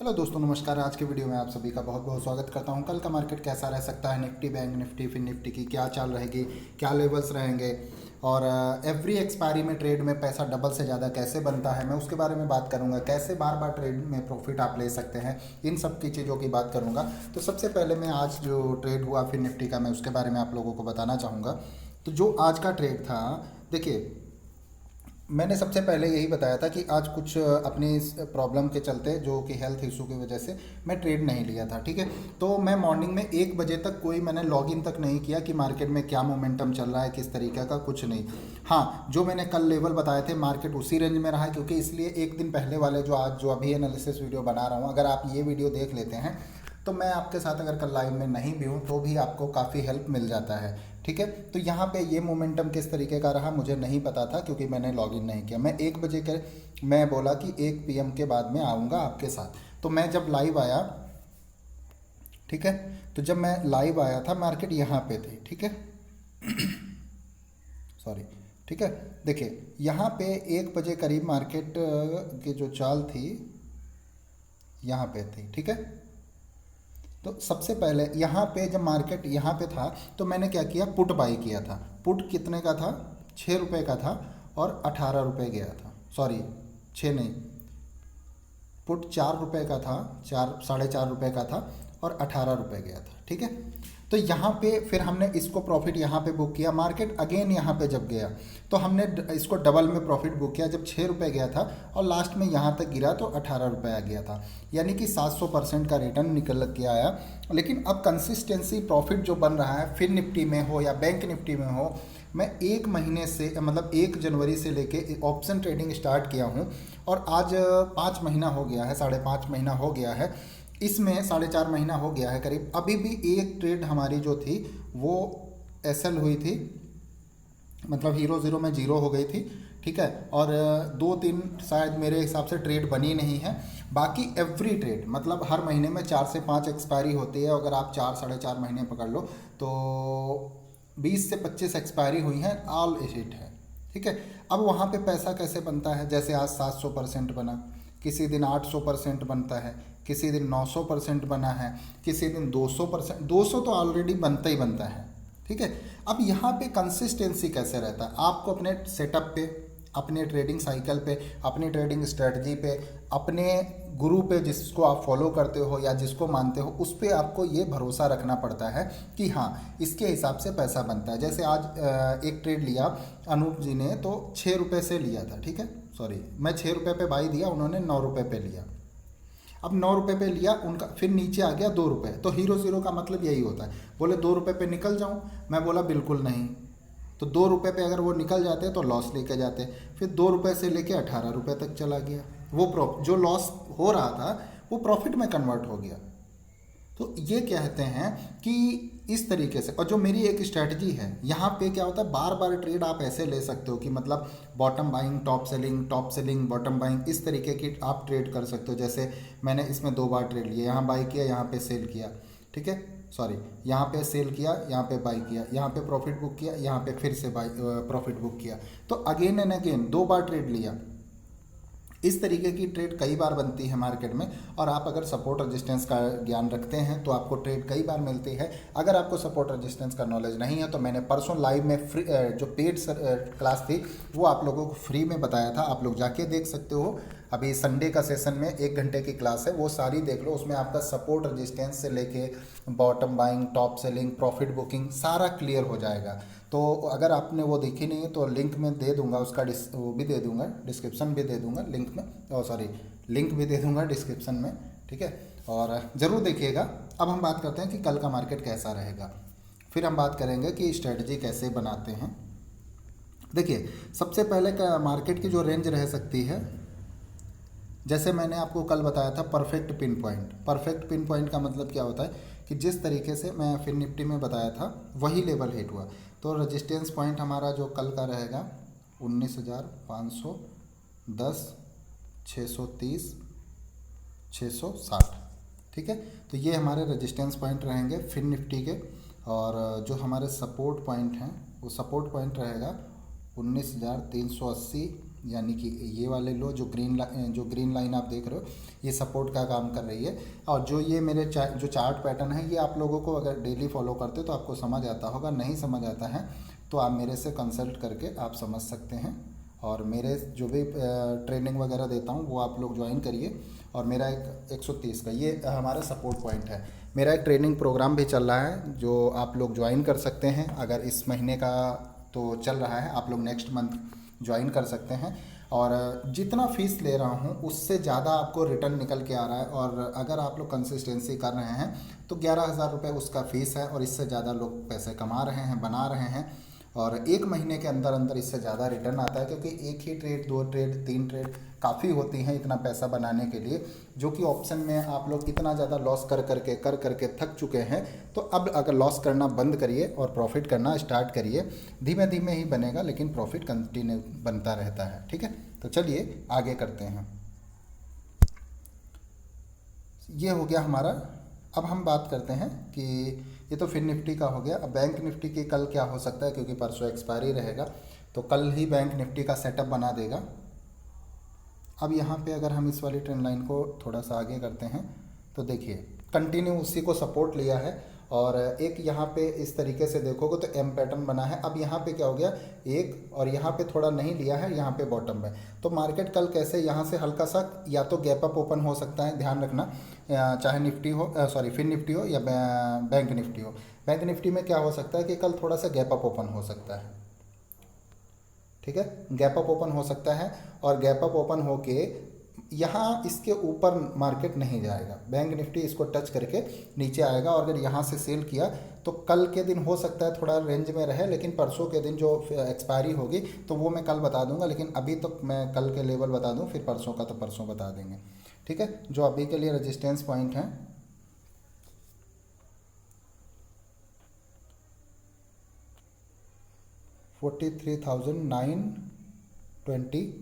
Hello दोस्तों, नमस्कार। आज के वीडियो में आप सभी का बहुत बहुत स्वागत करता हूं। कल का मार्केट कैसा रह सकता है, निफ्टी, बैंक निफ्टी, फिर निफ्टी की क्या चाल रहेगी, क्या लेवल्स रहेंगे, और एवरी एक्सपायरी में ट्रेड में पैसा डबल से ज़्यादा कैसे बनता है, मैं उसके बारे में बात करूंगा। कैसे बार बार ट्रेड में प्रॉफिट आप ले सकते हैं, इन सब की चीज़ों की बात करूंगा। तो सबसे पहले मैं आज जो ट्रेड हुआ फिर निफ्टी का, मैं उसके बारे में आप लोगों को बताना चाहूँगा। तो जो आज का ट्रेड था, देखिए, मैंने सबसे पहले यही बताया था कि आज कुछ अपनी प्रॉब्लम के चलते, जो कि हेल्थ इशू की वजह से मैं ट्रेड नहीं लिया था। ठीक है, तो मैं मॉर्निंग में 1 बजे तक कोई मैंने लॉगिन तक नहीं किया कि मार्केट में क्या मोमेंटम चल रहा है, किस तरीके का, कुछ नहीं। हाँ, जो मैंने कल लेवल बताए थे, मार्केट उसी रेंज में रहा है, क्योंकि इसलिए एक दिन पहले वाले जो आज जो अभी एनालिसिस वीडियो बना रहा हूँ, अगर आप ये वीडियो देख लेते हैं तो मैं आपके साथ अगर कल लाइव में नहीं भी हूँ तो भी आपको काफ़ी हेल्प मिल जाता है। ठीक है, तो यहाँ पे ये मोमेंटम किस तरीके का रहा मुझे नहीं पता था, क्योंकि मैंने लॉगिन नहीं किया। मैं 1 बजे के मैं बोला कि 1 PM के बाद में आऊँगा आपके साथ। तो मैं जब लाइव आया, ठीक है, तो जब मैं लाइव आया था मार्केट यहाँ पे थी। ठीक है, सॉरी। ठीक है, देखिए यहाँ पे 1 बजे करीब मार्केट की जो चाल थी यहाँ पे थी। ठीक है, तो सबसे पहले यहाँ पे जब मार्केट यहाँ पे था तो मैंने क्या किया, पुट बाई किया था। पुट कितने का था, 6 रुपये का था और 18 रुपये गया था। सॉरी, 6 नहीं, पुट 4 रुपये का था, 4 साढ़े 4 रुपये का था और 18 रुपये गया था। ठीक है, तो यहाँ पे फिर हमने इसको प्रॉफिट यहाँ पे बुक किया। मार्केट अगेन यहाँ पे जब गया तो हमने इसको डबल में प्रॉफिट बुक किया। जब 6 रुपये गया था और लास्ट में यहाँ तक गिरा तो 18 रुपये आ गया था, यानी कि 700% का रिटर्न निकल के आया। लेकिन अब कंसिस्टेंसी प्रॉफिट जो बन रहा है, फिर निफ्टी में हो या बैंक निफ्टी में हो, मैं 1 महीने से, मतलब 1 जनवरी से लेके ऑप्शन ट्रेडिंग स्टार्ट किया हूँ और आज 5 महीना हो गया है, 5.5 महीना हो गया है। इसमें 4.5 महीना हो गया है करीब। अभी भी एक ट्रेड हमारी जो थी वो एसएल हुई थी, मतलब हीरो ज़ीरो में जीरो हो गई थी। ठीक है, और 2-3 शायद मेरे हिसाब से ट्रेड बनी नहीं है। बाकी एवरी ट्रेड, मतलब हर महीने में 4 से 5 एक्सपायरी होती है। अगर आप 4 साढ़े 4 महीने पकड़ लो तो 20 से 25 एक्सपायरी हुई हैं, ऑल एसिड है। ठीक है, अब वहाँ पे पैसा कैसे बनता है, जैसे आज 700% बना, किसी दिन 800% बनता है, किसी दिन 900% बना है, किसी दिन 200%। 200 तो ऑलरेडी बनता ही बनता है। ठीक है, अब यहाँ पे कंसिस्टेंसी कैसे रहता है, आपको अपने सेटअप पे, अपने ट्रेडिंग साइकिल पे, अपनी ट्रेडिंग स्ट्रेटजी पे, अपने गुरु पे जिसको आप फॉलो करते हो या जिसको मानते हो, उस पर आपको ये भरोसा रखना पड़ता है कि हाँ, इसके हिसाब से पैसा बनता है। जैसे आज एक ट्रेड लिया अनूप जी ने, तो 6 रुपये से लिया था। ठीक है, सॉरी, मैं 6 रुपये पे बाई दिया, उन्होंने 9 रुपये पे लिया। अब 9 रुपये पे लिया उनका, फिर नीचे आ गया 2 रुपये। तो हीरो ज़ीरो का मतलब यही होता है। बोले 2 रुपये पे निकल जाऊँ, मैं बोला बिल्कुल नहीं। तो 2 रुपये पे अगर वो निकल जाते तो लॉस लेके जाते। फिर 2 रुपये से लेके 18 रुपये तक चला गया। वो जो लॉस हो रहा था वो प्रॉफिट में कन्वर्ट हो गया। तो ये कहते हैं कि इस तरीके से, और जो मेरी एक स्ट्रैटेजी है, यहाँ पे क्या होता है, बार बार ट्रेड आप ऐसे ले सकते हो कि मतलब bottom buying, top selling, bottom buying, इस तरीके की आप ट्रेड कर सकते हो। जैसे मैंने इसमें 2 बार ट्रेड लिया, यहाँ बाई किया, यहाँ पे सेल किया। ठीक है, सॉरी, यहाँ पे सेल किया, यहाँ पे बाई किया, यहाँ पे प्रॉफिट बुक किया, यहाँ पे फिर से बाई प्रॉफिट बुक किया। तो again and again 2 bar trade लिया। इस तरीके की ट्रेड कई बार बनती है मार्केट में, और आप अगर सपोर्ट रेजिस्टेंस का ज्ञान रखते हैं तो आपको ट्रेड कई बार मिलती है। अगर आपको सपोर्ट रेजिस्टेंस का नॉलेज नहीं है तो मैंने परसों लाइव में फ्री जो पेड क्लास थी वो आप लोगों को फ्री में बताया था, आप लोग जाके देख सकते हो। अभी संडे का सेशन में 1 घंटे की क्लास है, वो सारी देख लो। उसमें आपका सपोर्ट रेजिस्टेंस से लेके bottom buying, top selling, profit booking सारा क्लियर हो जाएगा। तो अगर आपने वो देखी नहीं है तो लिंक में दे दूंगा, उसका वो भी दे दूंगा, डिस्क्रिप्शन भी दे दूंगा लिंक में, सॉरी, लिंक भी दे दूंगा डिस्क्रिप्शन में। ठीक है, और ज़रूर देखिएगा। अब हम बात करते हैं कि कल का मार्केट कैसा रहेगा, फिर हम बात करेंगे कि स्ट्रेटजी कैसे बनाते हैं। देखिए, सबसे पहले का मार्केट की जो रेंज रह सकती है, जैसे मैंने आपको कल बताया था, perfect pin point. Perfect pin point का मतलब क्या होता है कि जिस तरीके से मैं फिर निफ्टी में बताया था वही लेवल हिट हुआ। तो रेजिस्टेंस पॉइंट हमारा जो कल का रहेगा 19,510, 630, 660। ठीक है, तो ये हमारे रेजिस्टेंस पॉइंट रहेंगे फिर निफ्टी के। और जो हमारे सपोर्ट पॉइंट हैं वो सपोर्ट पॉइंट रहेगा 19,380, यानी कि ये वाले लो जो ग्रीन लाइन आप देख रहे हो, ये सपोर्ट का काम कर रही है। और जो ये मेरे जो चार्ट पैटर्न है, ये आप लोगों को अगर डेली फॉलो करते हो तो आपको समझ आता होगा, नहीं समझ आता है तो आप मेरे से कंसल्ट करके आप समझ सकते हैं। और मेरे जो भी ट्रेनिंग वगैरह देता हूँ वो आप लोग ज्वाइन करिए। और मेरा एक 130 का ये हमारा सपोर्ट पॉइंट है। मेरा एक ट्रेनिंग प्रोग्राम भी चल रहा है जो आप लोग ज्वाइन कर सकते हैं। अगर इस महीने का तो चल रहा है, आप लोग नेक्स्ट मंथ ज्वाइन कर सकते हैं। और जितना फीस ले रहा हूँ उससे ज़्यादा आपको रिटर्न निकल के आ रहा है। और अगर आप लोग कंसिस्टेंसी कर रहे हैं तो 11,000 रुपये उसका फ़ीस है, और इससे ज़्यादा लोग पैसे कमा रहे हैं, बना रहे हैं। और एक महीने के अंदर अंदर इससे ज़्यादा रिटर्न आता है, क्योंकि एक ही ट्रेड, 2 ट्रेड, 3 ट्रेड काफ़ी होती हैं इतना पैसा बनाने के लिए। जो कि ऑप्शन में आप लोग इतना ज़्यादा लॉस कर करके थक चुके हैं। तो अब अगर लॉस करना बंद करिए और प्रॉफिट करना स्टार्ट करिए। धीमे धीमे ही बनेगा, लेकिन प्रॉफिट कंटिन्यू बनता रहता है। ठीक है, तो चलिए आगे करते हैं। ये हो गया हमारा। अब हम बात करते हैं कि ये तो फिर निफ्टी का हो गया। अब बैंक निफ्टी की कल क्या हो सकता है, क्योंकि परसों एक्सपायरी रहेगा तो कल ही बैंक निफ्टी का सेटअप बना देगा। अब यहाँ पे अगर हम इस वाली ट्रेंड लाइन को थोड़ा सा आगे करते हैं तो देखिए कंटिन्यू उसी को सपोर्ट लिया है। और एक यहाँ पे इस तरीके से देखोगे तो एम पैटर्न बना है। अब यहाँ पे क्या हो गया, एक और यहाँ पे थोड़ा नहीं लिया है, यहाँ पे बॉटम में। तो मार्केट कल कैसे यहाँ से हल्का सा या तो गैप अप ओपन हो सकता है, ध्यान रखना, चाहे निफ्टी हो फिर निफ्टी हो या बैंक निफ्टी हो। बैंक निफ्टी में क्या हो सकता है कि कल थोड़ा सा गैप अप ओपन हो सकता है। ठीक है, गैप अप ओपन हो सकता है, और गैप अप ओपन होके यहाँ इसके ऊपर मार्केट नहीं जाएगा। बैंक निफ्टी इसको टच करके नीचे आएगा, और अगर यहाँ से सेल किया तो कल के दिन हो सकता है थोड़ा रेंज में रहे, लेकिन परसों के दिन जो एक्सपायरी होगी तो वो मैं कल बता दूंगा। लेकिन अभी तो मैं कल के लेवल बता दूं, फिर परसों का तो परसों बता देंगे। ठीक है, जो अभी के लिए रेजिस्टेंस पॉइंट है 43,920,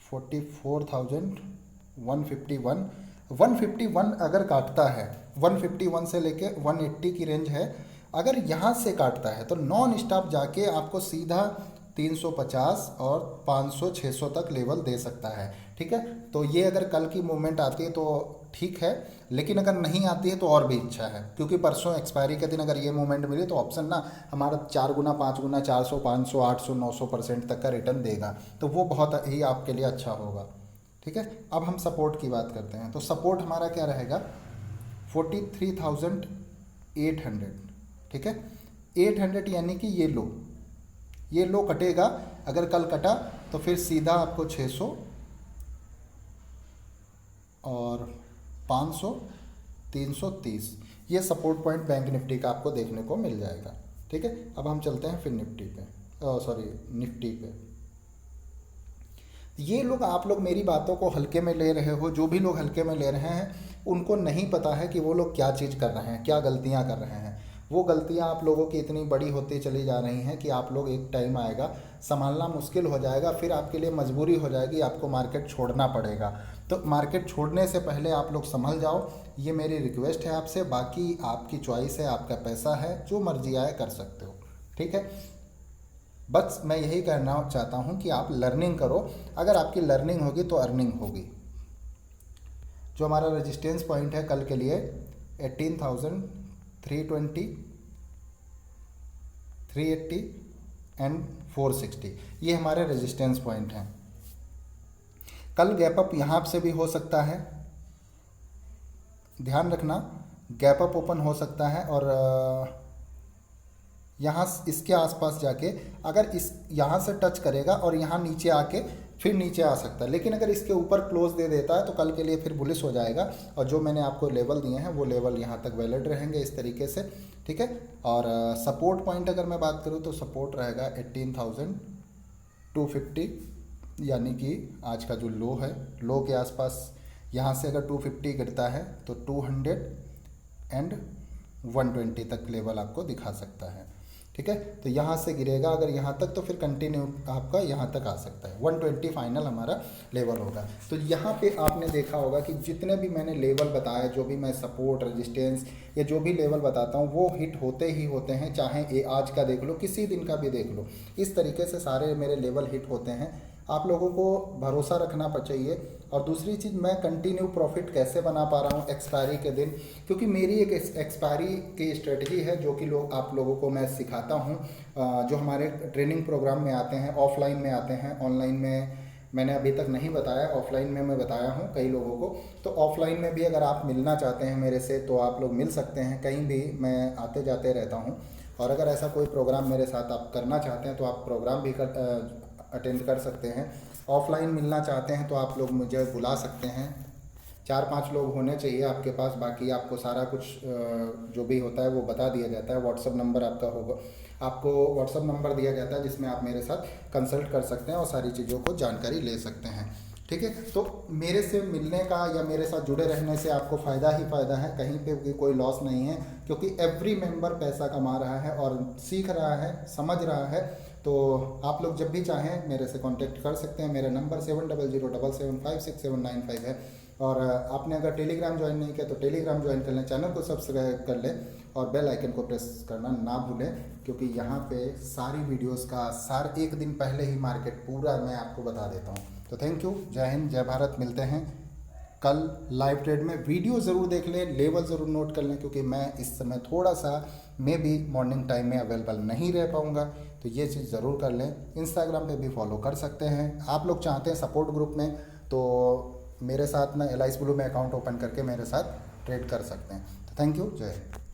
44,151, 151 अगर काटता है, 151 से लेके 180 की रेंज है। अगर यहाँ से काटता है तो नॉन स्टॉप जाके आपको सीधा 350 और 500 600 तक लेवल दे सकता है। ठीक है, तो ये अगर कल की मूवमेंट आती है तो ठीक है, लेकिन अगर नहीं आती है तो और भी अच्छा है, क्योंकि परसों एक्सपायरी के दिन अगर ये मूवमेंट मिली तो ऑप्शन ना हमारा 4 गुना 5 गुना 400 500 800 900% तक का रिटर्न देगा, तो वो बहुत ही आपके लिए अच्छा होगा। ठीक है, अब हम सपोर्ट की बात करते हैं। तो सपोर्ट हमारा क्या रहेगा, 43,800। ठीक है, 800 यानी कि ये लो कटेगा। अगर कल कटा तो फिर सीधा आपको 600 और 500 330 ये सपोर्ट पॉइंट बैंक निफ्टी का आपको देखने को मिल जाएगा। ठीक है, अब हम चलते हैं फिर निफ्टी पे, निफ्टी पे। ये लोग, आप लोग मेरी बातों को हल्के में ले रहे हो। जो भी लोग हल्के में ले रहे हैं उनको नहीं पता है कि वो लोग क्या चीज़ कर रहे हैं, क्या गलतियां कर रहे हैं। वो गलतियां आप लोगों की इतनी बड़ी होती चली जा रही हैं कि आप लोग एक टाइम आएगा संभालना मुश्किल हो जाएगा, फिर आपके लिए मजबूरी हो जाएगी, आपको मार्केट छोड़ना पड़ेगा। तो मार्केट छोड़ने से पहले आप लोग संभल जाओ, ये मेरी रिक्वेस्ट है आपसे। बाकी आपकी चॉइस है, आपका पैसा है, जो मर्जी आए कर सकते हो। ठीक है, बस मैं यही कहना चाहता हूँ कि आप लर्निंग करो। अगर आपकी लर्निंग होगी तो अर्निंग होगी। जो हमारा रेजिस्टेंस पॉइंट है कल के लिए 18,320, 380 एंड 460, ये हमारे रेजिस्टेंस पॉइंट हैं। कल गैप अप यहाँ से भी हो सकता है, ध्यान रखना, गैप अप ओपन हो सकता है। और यहाँ इसके आसपास जाके अगर इस यहाँ से टच करेगा और यहाँ नीचे आके फिर नीचे आ सकता है। लेकिन अगर इसके ऊपर क्लोज दे देता है तो कल के लिए फिर बुलिश हो जाएगा। और जो मैंने आपको लेवल दिए हैं वो लेवल यहाँ तक वैलिड रहेंगे इस तरीके से। ठीक है, और सपोर्ट पॉइंट अगर मैं बात करूँ तो सपोर्ट रहेगा 18,250, यानी कि आज का जो लो है, लो के आसपास यहाँ से अगर 250 गिरता है तो 200 एंड 120 तक लेवल आपको दिखा सकता है। ठीक है। तो यहाँ से गिरेगा अगर यहाँ तक, तो फिर कंटिन्यू आपका यहाँ तक आ सकता है, 120 फाइनल हमारा लेवल होगा। तो यहाँ पे आपने देखा होगा कि जितने भी मैंने लेवल बताए, जो भी मैं सपोर्ट, रेजिस्टेंस या जो भी लेवल बताता हूँ वो हिट होते ही होते हैं, चाहे ये आज का देख लो, किसी दिन का भी देख लो, इस तरीके से सारे मेरे लेवल हिट होते हैं। आप लोगों को भरोसा रखना चाहिए। और दूसरी चीज़, मैं कंटिन्यू प्रॉफिट कैसे बना पा रहा हूँ एक्सपायरी के दिन, क्योंकि मेरी एक एक्सपायरी की स्ट्रेटजी है जो कि आप लोगों को मैं सिखाता हूँ, जो हमारे ट्रेनिंग प्रोग्राम में आते हैं, ऑफलाइन में आते हैं, ऑनलाइन में मैंने अभी तक नहीं बताया, ऑफलाइन में मैं बताया हूँ कई लोगों को। तो ऑफलाइन में भी अगर आप मिलना चाहते हैं मेरे से तो आप लोग मिल सकते हैं, कहीं भी मैं आते जाते रहता हूँ। और अगर ऐसा कोई प्रोग्राम मेरे साथ आप करना चाहते हैं तो आप प्रोग्राम भी अटेंड कर सकते हैं। ऑफलाइन मिलना चाहते हैं तो आप लोग मुझे बुला सकते हैं, 4-5 लोग होने चाहिए आपके पास, बाकी आपको सारा कुछ जो भी होता है वो बता दिया जाता है। व्हाट्सअप नंबर आपका होगा, आपको व्हाट्सअप नंबर दिया जाता है जिसमें आप मेरे साथ कंसल्ट कर सकते हैं और सारी चीज़ों को जानकारी ले सकते हैं, ठीक है। तो मेरे से मिलने का या मेरे साथ जुड़े रहने से आपको फ़ायदा ही फ़ायदा है, कहीं पे भी कोई लॉस नहीं है, क्योंकि एवरी मेंबर पैसा कमा रहा है और सीख रहा है, समझ रहा है। तो आप लोग जब भी चाहें मेरे से कांटेक्ट कर सकते हैं। मेरा नंबर 7007756795 है। और आपने अगर टेलीग्राम ज्वाइन नहीं किया तो टेलीग्राम ज्वाइन कर लें, चैनल को सब्सक्राइब कर लें और बेल आइकन को प्रेस करना ना भूलें, क्योंकि यहाँ पे सारी वीडियोस का सार एक दिन पहले ही मार्केट पूरा मैं आपको बता देता हूँ। तो थैंक यू, जय हिंद, जय भारत। मिलते हैं कल लाइव ट्रेड में। वीडियो ज़रूर देख लें, लेवल ज़रूर नोट कर लें, क्योंकि मैं इस समय थोड़ा सा मैं भी मॉर्निंग टाइम में अवेलेबल नहीं रह पाऊँगा, तो ये चीज़ ज़रूर कर लें। इंस्टाग्राम पे भी फॉलो कर सकते हैं। आप लोग चाहते हैं सपोर्ट ग्रुप में तो मेरे साथ ना LIS ब्लू में अकाउंट ओपन करके मेरे साथ ट्रेड कर सकते हैं। तो थैंक यू, जय हिंद।